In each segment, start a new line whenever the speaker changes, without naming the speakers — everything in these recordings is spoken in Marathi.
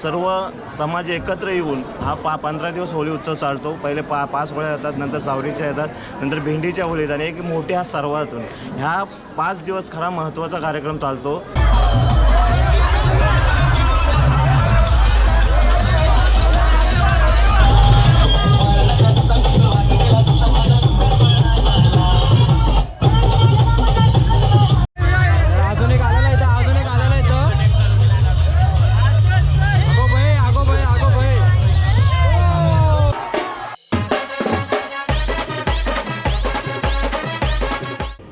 सर्व समाज एकत्र येऊन हा 15 दिवस होळी उत्सव चालतो। पहिले 5 होळ्या येतात, नंतर सावरीच्या येतात, नंतर भेंडीच्या होळी येतात आणि एक मोठ्या सर्वातून ह्या 5 दिवस खरा महत्त्वाचा कार्यक्रम चालतो।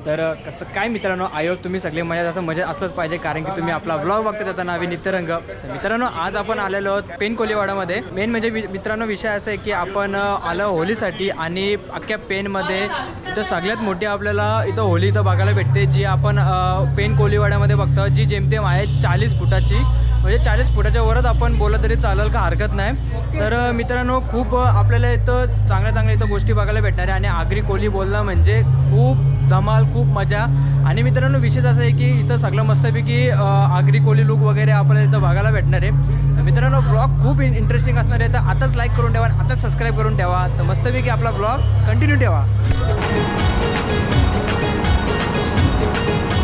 तर कसं काय मित्रांनो, आयोग तुम्ही सगळे मजा असलंच पाहिजे, कारण की तुम्ही आपला ब्लॉग बघता त्याचं नाव आहे नित्यरंग। तर मित्रांनो, आज आपण आलेलो आहोत पेन कोलीवाडामध्ये। मेन म्हणजे मित्रांनो विषय असा आहे की आपण आलो होलीसाठी आणि अख्ख्या पेनमध्ये इथं सगळ्यात मोठी आपल्याला इथं होली इथं बघायला भेटते, जी आपण पेन कोलीवाड्यामध्ये बघतो, जी जेमतेम आहे 40 फुटाची। म्हणजे 40 फुटाच्या वरच आपण बोललं तरी चालेल, का हरकत नाही। तर मित्रांनो, खूप आपल्याला इथं चांगल्या इथं गोष्टी बघायला भेटणार आहे आणि आगरी कोली बोलणं म्हणजे खूप धमाल, खूप मजा। आणि मित्रांनो, विशेष असं आहे की इथं सगळं मस्तपैकी आगरी कोली लुक वगैरे आपल्याला इथं बघायला भेटणार आहे। तर मित्रांनो, ब्लॉग खूप इंटरेस्टिंग असणार आहे, तर आताच लाईक करून ठेवा, आताच सबस्क्राईब करून ठेवा, तर मस्तपैकी आपला ब्लॉग कंटिन्यू ठेवा।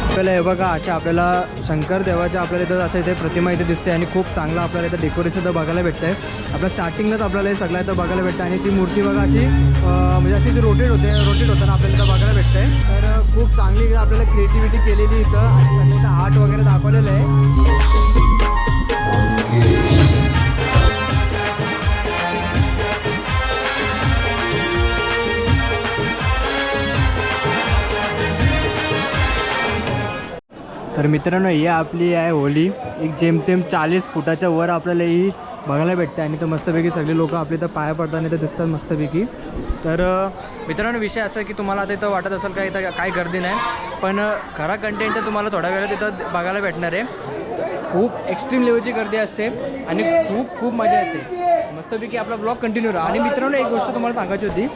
आपल्याला हे बघा, अशा आपल्याला शंकर देवाच्या आपल्याला इथं असं इथे प्रतिमा इथे दिसते आणि खूप चांगलं आपल्याला इथं डेकोरेशन इथं बघायला भेटतं आहे। आपल्या स्टार्टिंगलाच आपल्याला हे सगळं इथं बघायला भेटतं आणि ती मूर्ती बघा अशी म्हणजे अशी ती रोटेट होताना आपल्याला इथं बघायला भेटतं आहे। तर खूप चांगली आपल्याला क्रिएटिव्हिटी केलेली इथं आणि सगळं इथं आर्ट वगैरे दाखवलेलं आहे। तर मित्रांनो, ही आपली आहे होली, एक जेमतेम 40 फुटाच्या वर आपल्याला ही बघायला भेटते आणि तर मस्तपैकी सगळे लोक आपले इथं पाया पडताना इथं दिसतात मस्तपैकी। तर मित्रांनो, विषय असा की तुम्हाला आता इथं वाटत असेल का इथं काही गर्दी नाही, पण खरा कंटेंट तर तुम्हाला थोड्या वेळात इथं बघायला भेटणार आहे। खूप एक्स्ट्रीम लेवलची गर्दी असते आणि खूप मजा येते। मस्तपैकी आपला ब्लॉग कंटिन्यू राहा। आणि मित्रांनो, एक गोष्ट तुम्हाला सांगायची होती,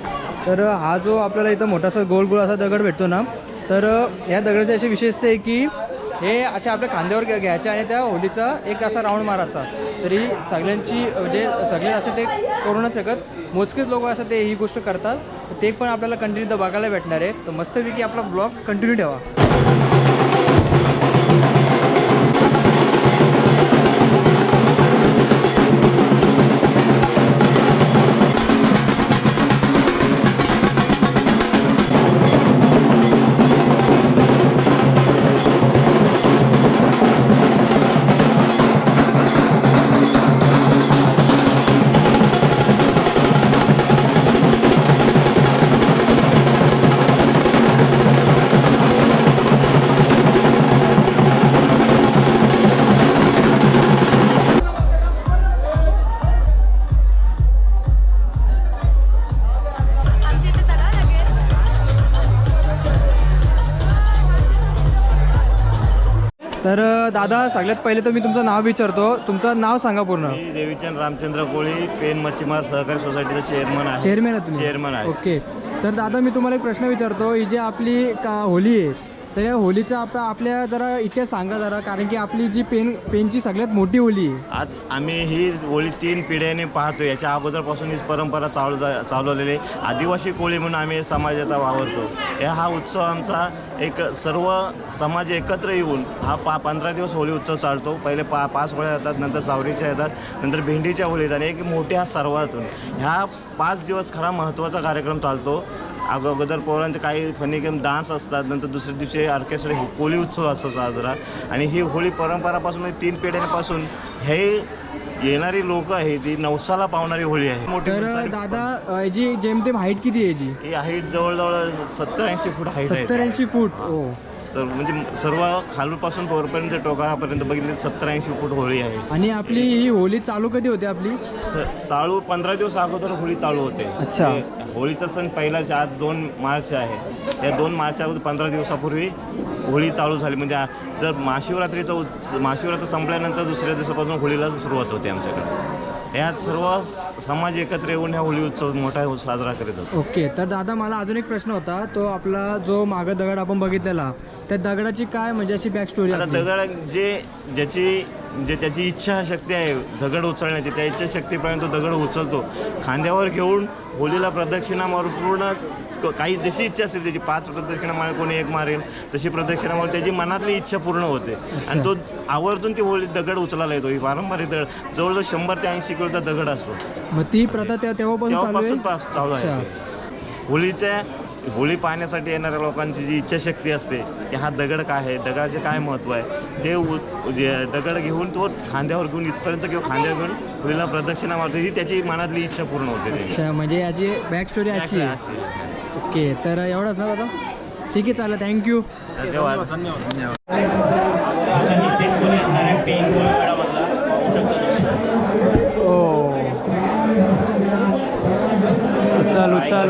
तर हा जो आपल्याला इथं मोठासा गोल असा दगड भेटतो ना, तर या दगडाची अशी विशेषता आहे की हे असे आपल्या खांद्यावर घ्यायचे आणि त्या होलीचा एक असा राऊंड मारायचा। तरी सगळ्यांची म्हणजे सगळे असं ते करू नाही शकत, मोजकेच लोक असं ते ही गोष्ट करतात, ते पण आपल्याला कंटिन्यू बघायला भेटणार आहे। तर मस्तपैकी आपला ब्लॉग कंटिन्यू ठेवा। तर दादा, सगळ्यात पहिले तर मी तुमचं नाव विचारतो, तुमचं नाव सांगा पूर्ण।
मी देवीचंद रामचंद्र कोळी, पेन मच्छीमार सहकारी सोसायटीचा चेअरमन आहे।
चेअरमॅन आहे तुम्ही?
चेअरमन आहे।
ओके। तर दादा, मी तुम्हाला एक प्रश्न विचारतो, ही जी आपली होली आहे, तर या होलीचा आपल्या जरा इतिहास सांगा जरा, कारण की आपली जी पेनची सगळ्यात मोठी होली आहे।
आज आम्ही ही होळी 3 पिढ्यांनी पाहतो। याच्या अगोदरपासून ही परंपरा चालवलेली आदिवासी कोळी म्हणून आम्ही समाजात वावरतो। हा उत्सव आमचा एक सर्व समाज एकत्र येऊन हा 15 दिवस होळी उत्सव चालतो। पहिले 5 होळ्या येतात, नंतर सावरीच्या येतात, नंतर भेंडीच्या होळी येतात आणि एक मोठ्या सर्वातून ह्या 5 दिवस खरा महत्त्वाचा कार्यक्रम चालतो। अगोदर पोरांचे काही फनी गेम डान्स असतात, नंतर दुसऱ्या दिवशी ऑर्केस्ट्रा होळी उत्सव असतो साजरा। आणि ही होळी परंपरापासून 3 पिढ्यांपासून हे येणारी लोक आहे ती नवसाला पावणारी होळी आहे। मोठी
तर दादा, जी जेमतेम हाईट किती आहे? जी
ही हाईट जवळजवळ 70-80 फूट हाईट आहे।
70-80 फूट? हो।
म्हणजे सर्व खालूपासून वरपर्यंत टोकापर्यंत बघितले 70-80 फूट होळी आहे।
आणि आपली ही होळी चालू कधी होते? आपली
चालू 15 दिवस अगोदर होळी चालू होते।
अच्छा।
होळीचा सण पहिलाच आज 2 मार्च आहे। या 2 मार्च अगोदर 15 दिवसापूर्वी होळी चालू झाली। म्हणजे जर महाशिवरात्री संपल्यानंतर दुसऱ्या दिवसापासून होळीला सुरुवात होते आमच्याकडे। यात सर्व समाज एकत्र येऊन ह्या होळी उत्सव मोठा साजरा करीत होतो।
ओके। तर दादा, मला अजून एक प्रश्न होता, तो आपला जो मागं दगड आपण बघितलेला, त्या दगडाची काय म्हणजे अशी बॅक स्टोरी
आता दगड जे त्याची इच्छाशक्ती आहे दगड उचलण्याची, त्या इच्छाशक्तीपर्यंत तो दगड उचलतो. खांद्यावर घेऊन होलीला प्रदक्षिणा मारून पूर्ण काही जशी इच्छा असेल त्याची 5 प्रदक्षिणा मारेल, कोणी 1 मारेल, तशी प्रदक्षिणा मारून त्याची मनातली इच्छा पूर्ण होते. आणि तो आवर्जून ती होळी दगड उचलायला येतो. ही पारंपरिक दगड जवळजवळ 100 ते 80 किलोचा दगड असतो.
मग ती प्रथा तेव्हापासून
चालू आहे. होळी पाहण्यासाठी येणाऱ्या लोकांची जी इच्छाशक्ती असते की हा दगड काय आहे, दगडाचे काय महत्त्व आहे, ते दगड घेऊन तो खांद्यावर घेऊन इथपर्यंत किंवा खांद्यावर घेऊन होळीला प्रदक्षिणा मारते, ही त्याची मनातली इच्छा पूर्ण होते.
अच्छा, म्हणजे याची बॅक स्टोरी अशी आहे. ओके, तर एवढंच ना दादा. ठीक आहे, चालेल. थँक्यू.
धन्यवाद.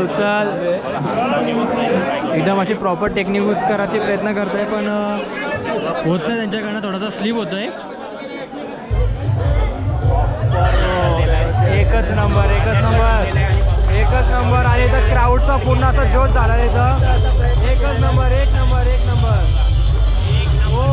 उचल एकदम अशी प्रॉपर टेक्निक यूज करायचे प्रयत्न करताय, पण होत नाही त्यांच्याकडनं. थोडासा स्लिप होतोय. एकच नंबर. आणि तर क्राऊडचा पूर्ण असा जोश झाला इथं. एकच नंबर. हो,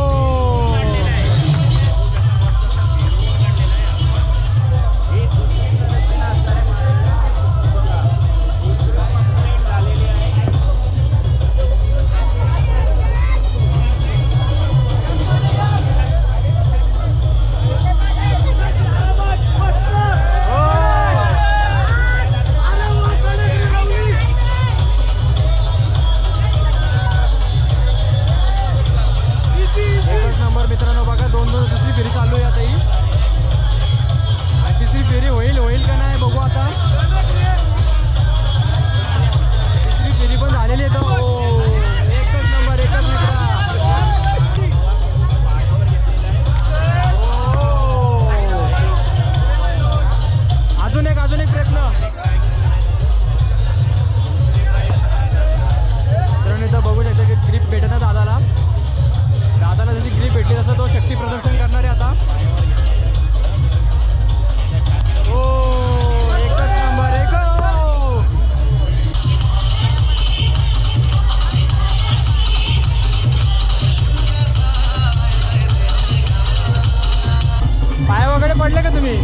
पडले का तुम्ही?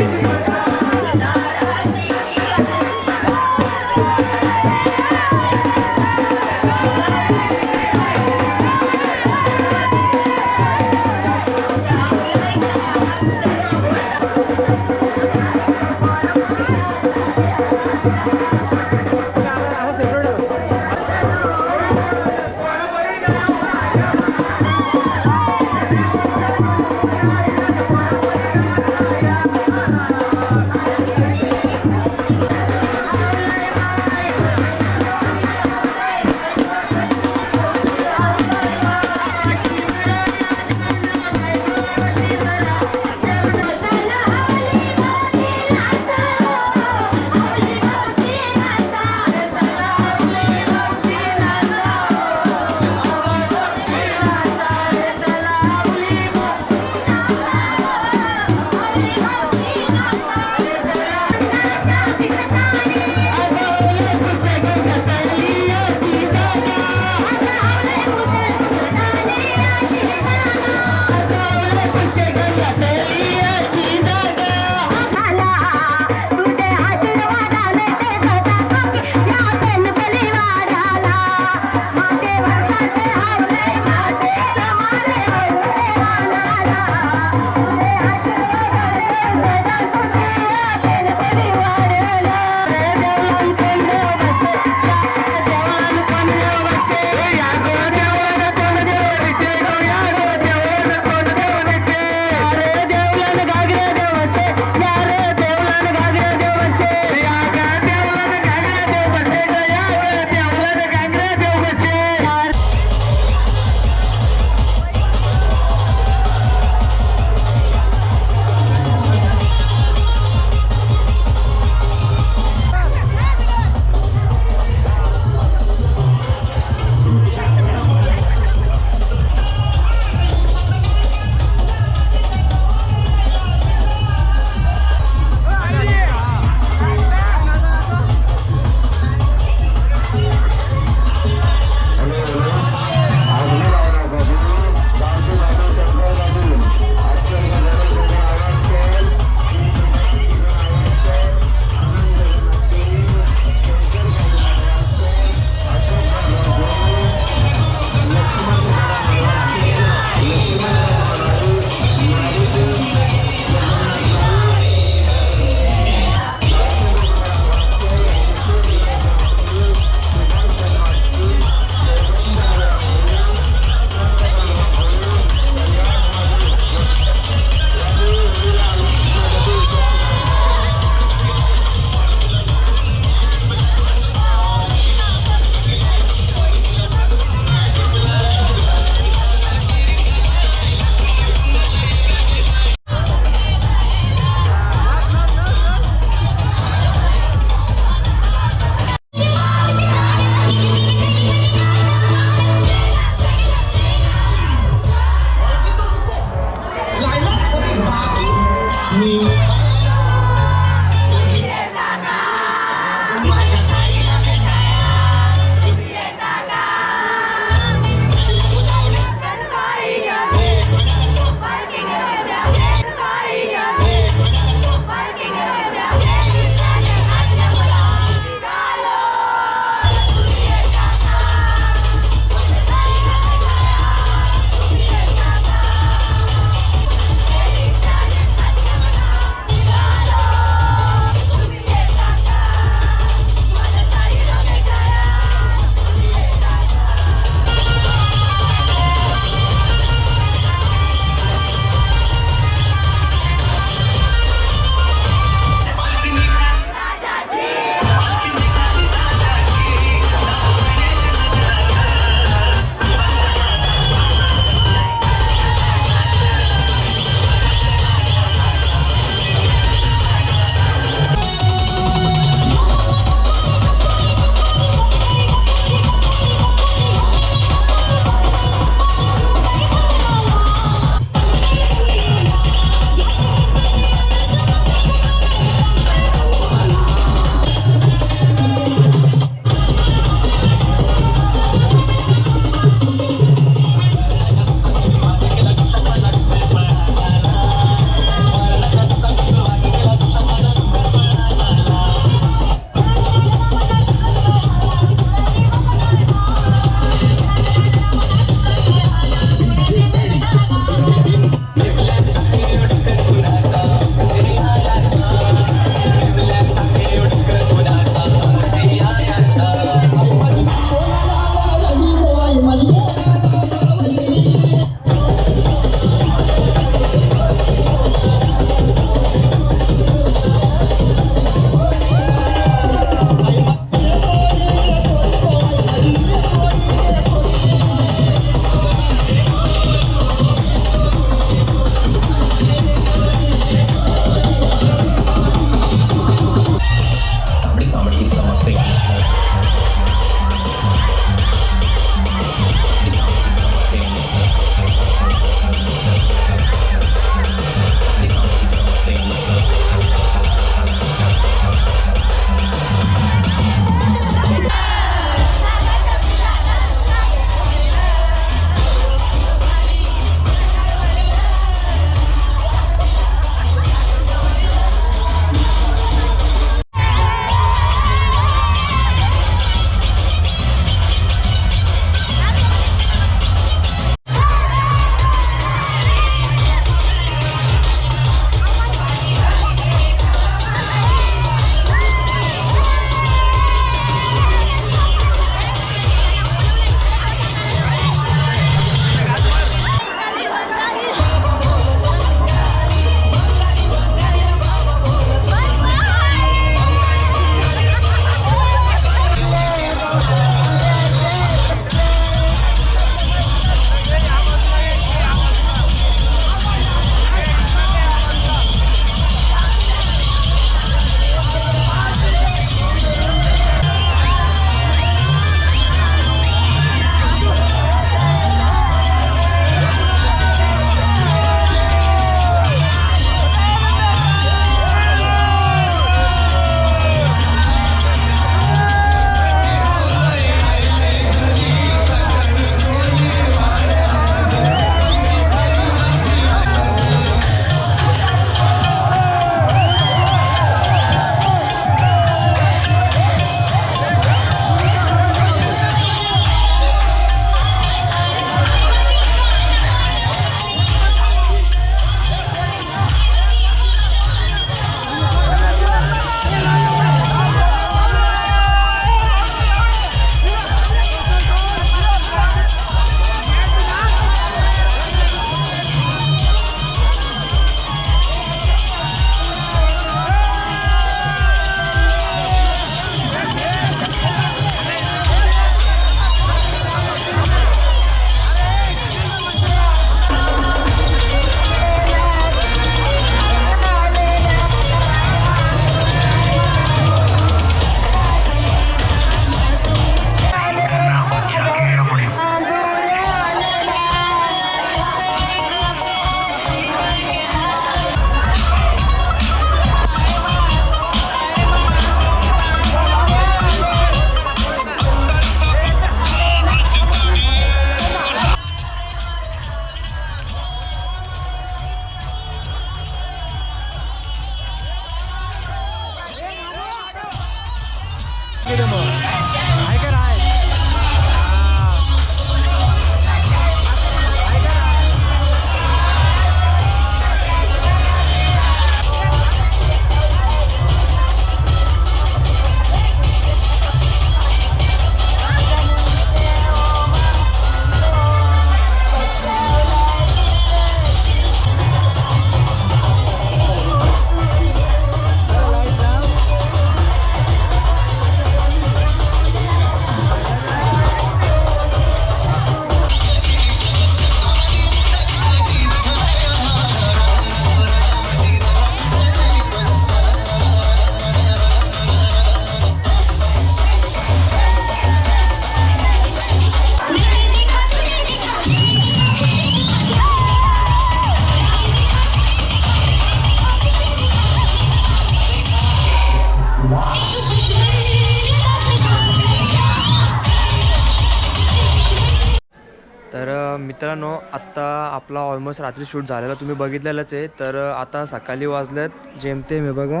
मित्रांनो आत्ता आपला ऑलमोस्ट रात्री शूट झालेला तुम्ही बघितलेलंच आहे. तर आता सकाळी वाजल्यात जेमतेम हे बघा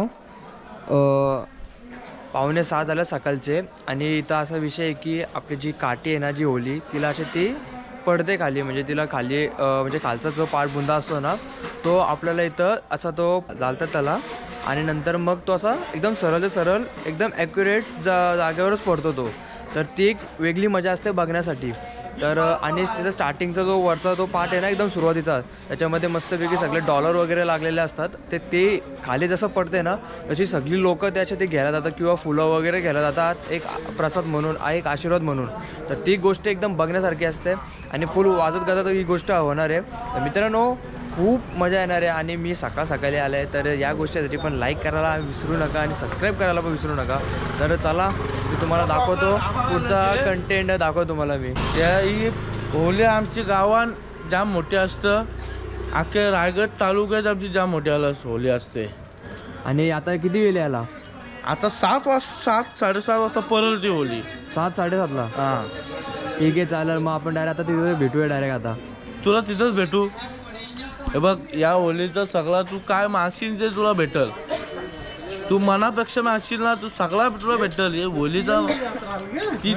5:45 झालं सकाळचे. आणि इथं असा विषय आहे की आपली जी काठी आहे ना जी होली तिला अशी ती पडते खाली, म्हणजे तिला खाली म्हणजे खालचा जो पाठबुंदा असतो ना तो आपल्याला इथं असा तो जालतात त्याला. आणि नंतर मग तो असा एकदम सरळ एकदम ॲक्युरेट जागेवरच पडतो तो. तर ती एक वेगळी मजा असते बघण्यासाठी. तर आणि तिथं स्टार्टिंगचा जो वरचा तो पार्ट आहे ना एकदम सुरुवातीचा, त्याच्यामध्ये मस्तपैकी सगळे डॉलर वगैरे लागलेले असतात. ते खाली जसं पडते ना तशी सगळी लोकं त्याचे ते घ्यायला जातात किंवा फुलं वगैरे घ्यायला जातात एक प्रसाद म्हणून, एक आशीर्वाद म्हणून. तर ती गोष्ट एकदम बघण्यासारखी असते आणि फुल वाजत गाजत ही गोष्ट होणार आहे. तर मित्रांनो खूप मजा येणार आहे. आणि मी सकाळी आलं आहे, तर या गोष्टीसाठी पण लाईक करायला विसरू नका आणि सबस्क्राईब करायला पण विसरू नका. तर चला मी तुम्हाला दाखवतो पुढचा कंटेंट दाखवतो तुम्हाला मी.
त्या ही होली आमची गावान जाम मोठी असतं. अख्ख्या रायगड तालुक्यात आमची जाम मोठी होली असते.
आणि आता किती वेळ यायला?
आता 7:30 वाजता परत ती होली.
7:30ला?
हां
ठीक आहे चालेल. मग आपण डायरेक्ट आता तिथे भेटूया डायरेक्ट आता.
तुला तिथंच भेटू. हे बघ या होलीचं सगळं तू काय मागशील ते तुला भेटल. तू मनापेक्षा मागशील ना तू सगळा तुला भेटल. हे होलीचा ती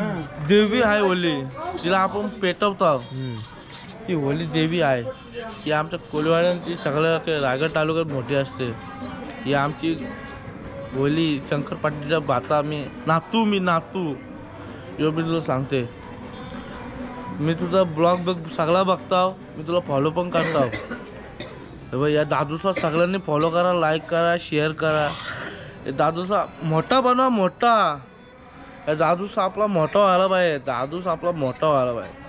देवी आहे होली, तिला आपण पेटवतो. ती होली देवी आहे की आमच्या कोळीवाड्यांची सगळ्या रायगड तालुक्यात मोठी असते. ही आमची होली शंकर पाटीलच्या बाचा मी नातू यो मी तुला सांगते. मी तुझा ब्लॉग सगळा बघतो, मी तुला फॉलो पण करतो. या दादूचा सगळ्यांनी फॉलो करा, लाईक करा, शेअर करा. हे दादूचा मोठा बनवा, मोठा. या दादूचा आपला मोठा व्हायला पाहिजे.